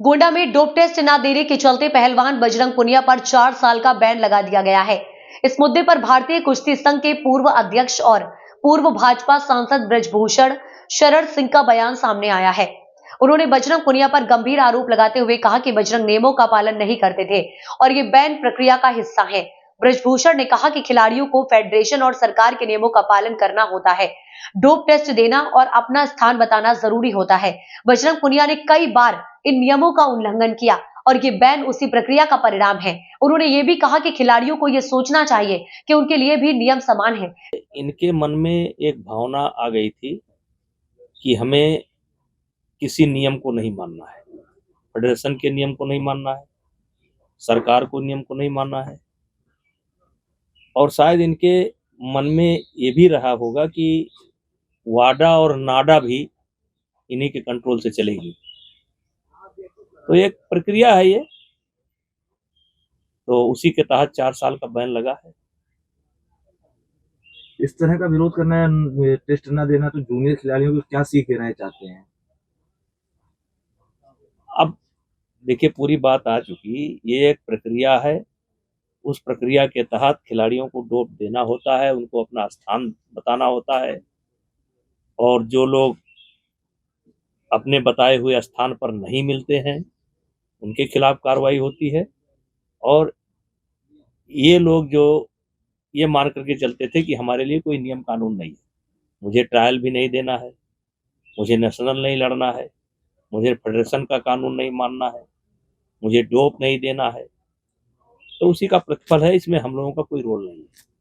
गोंडा में dope test न देने के चलते पहलवान बजरंग पुनिया पर 4 साल का बैन लगा दिया गया है। इस मुद्दे पर भारतीय कुश्ती संघ के पूर्व अध्यक्ष और पूर्व भाजपा सांसद ब्रजभूषण शरण सिंह का बयान सामने आया है। उन्होंने बजरंग पुनिया पर गंभीर आरोप लगाते हुए कहा कि बजरंग नियमों का पालन नहीं करते थे और ये बैन प्रक्रिया का हिस्सा है। ब्रजभूषण ने कहा कि खिलाड़ियों को फेडरेशन और सरकार के नियमों का पालन करना होता है। डोप टेस्ट देना और अपना स्थान बताना जरूरी होता है। बजरंग पुनिया ने कई बार इन नियमों का उल्लंघन किया और ये बैन उसी प्रक्रिया का परिणाम है। उन्होंने ये भी कहा कि खिलाड़ियों को ये सोचना चाहिए कि उनके लिए भी नियम समान है। इनके मन में एक भावना आ गई थी कि हमें किसी नियम को नहीं मानना है, फेडरेशन के नियम को नहीं मानना है, सरकार को नियम को नहीं मानना है। और शायद इनके मन में ये भी रहा होगा कि वाडा और नाडा भी इन्हीं के कंट्रोल से चलेगी। तो एक प्रक्रिया है ये, तो उसी के तहत 4 साल का बैन लगा है। इस तरह का विरोध करना है, टेस्ट ना देना, तो जूनियर खिलाड़ियों को क्या सीख देना चाहते हैं? अब देखिए, पूरी बात आ चुकी, ये एक प्रक्रिया है। उस प्रक्रिया के तहत खिलाड़ियों को डोप देना होता है, उनको अपना स्थान बताना होता है और जो लोग अपने बताए हुए स्थान पर नहीं मिलते हैं उनके खिलाफ कार्रवाई होती है। और ये लोग जो ये मान करके चलते थे कि हमारे लिए कोई नियम कानून नहीं है, मुझे ट्रायल भी नहीं देना है, मुझे नेशनल नहीं लड़ना है, मुझे फेडरेशन का कानून नहीं मानना है, मुझे डोप नहीं देना है, तो उसी का प्रतिफल है। इसमें हम लोगों का कोई रोल नहीं है।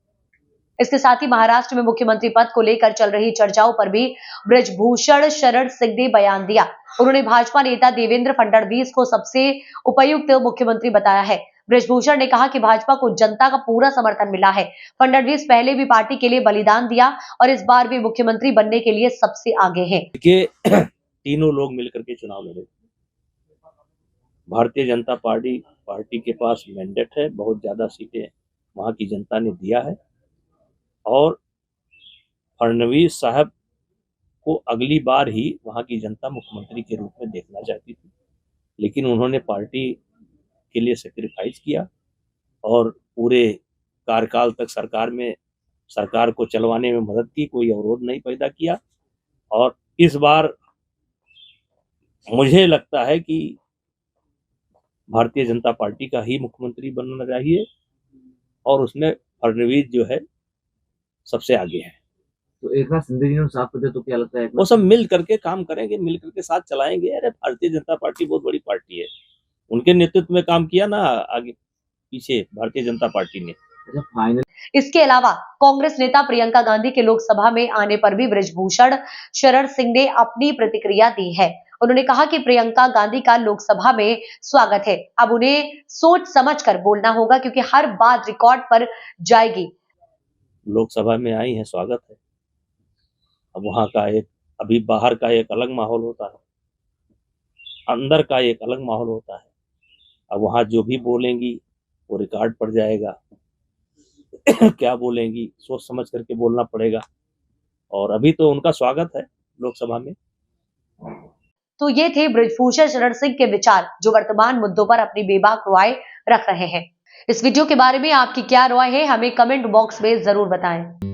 इसके साथ ही महाराष्ट्र में मुख्यमंत्री पद को लेकर चल रही चर्चाओं पर भी ब्रजभूषण शरण सिंह ने बयान दिया। उन्होंने भाजपा नेता देवेंद्र फडणवीस को सबसे उपयुक्त मुख्यमंत्री बताया है। ब्रजभूषण ने कहा कि भाजपा को जनता का पूरा समर्थन मिला है। फडणवीस पहले भी पार्टी के लिए बलिदान दिया और इस बार भी मुख्यमंत्री बनने के लिए सबसे आगे हैं। तीनों लोग मिलकर के चुनाव लड़े। भारतीय जनता पार्टी के पास मैंडेट है, बहुत ज्यादा सीटें वहां की जनता ने दिया है और फडणवीस साहब को अगली बार ही वहां की जनता मुख्यमंत्री के रूप में देखना चाहती थी, लेकिन उन्होंने पार्टी के लिए सेक्रीफाइस किया और पूरे कार्यकाल तक सरकार को चलवाने में मदद की, कोई अवरोध नहीं पैदा किया। और इस बार मुझे लगता है कि भारतीय जनता पार्टी का ही मुख्यमंत्री बनना चाहिए और उसमें फडणवीस जो है सबसे आगे है। तो एकनाथ शिंदे जी ने साफ कर दिया, तो क्या लगता है वो सब मिल करके काम करेंगे, मिल करके साथ चलाएंगे। अरे भारतीय जनता पार्टी बहुत बड़ी पार्टी है, उनके नेतृत्व में काम किया ना आगे पीछे भारतीय जनता पार्टी ने। फाइनल इसके अलावा कांग्रेस नेता प्रियंका गांधी के लोकसभा में आने पर भी ब्रजभूषण शरण सिंह ने अपनी प्रतिक्रिया दी है। उन्होंने कहा कि प्रियंका गांधी का लोकसभा में स्वागत है, अब उन्हें सोच समझकर बोलना होगा क्योंकि हर बात रिकॉर्ड पर जाएगी। लोकसभा में आई है, स्वागत है। अब वहां का अभी बाहर का एक अलग माहौल होता है, अंदर का एक अलग माहौल होता है। अब वहां जो भी बोलेंगी वो रिकॉर्ड पर जाएगा। क्या बोलेंगी सोच समझ करके बोलना पड़ेगा और अभी तो उनका स्वागत है लोकसभा में। तो ये थे ब्रजभूषण शरण सिंह के विचार, जो वर्तमान मुद्दों पर अपनी बेबाक राय रख रहे हैं। इस वीडियो के बारे में आपकी क्या राय है, हमें कमेंट बॉक्स में जरूर बताएं।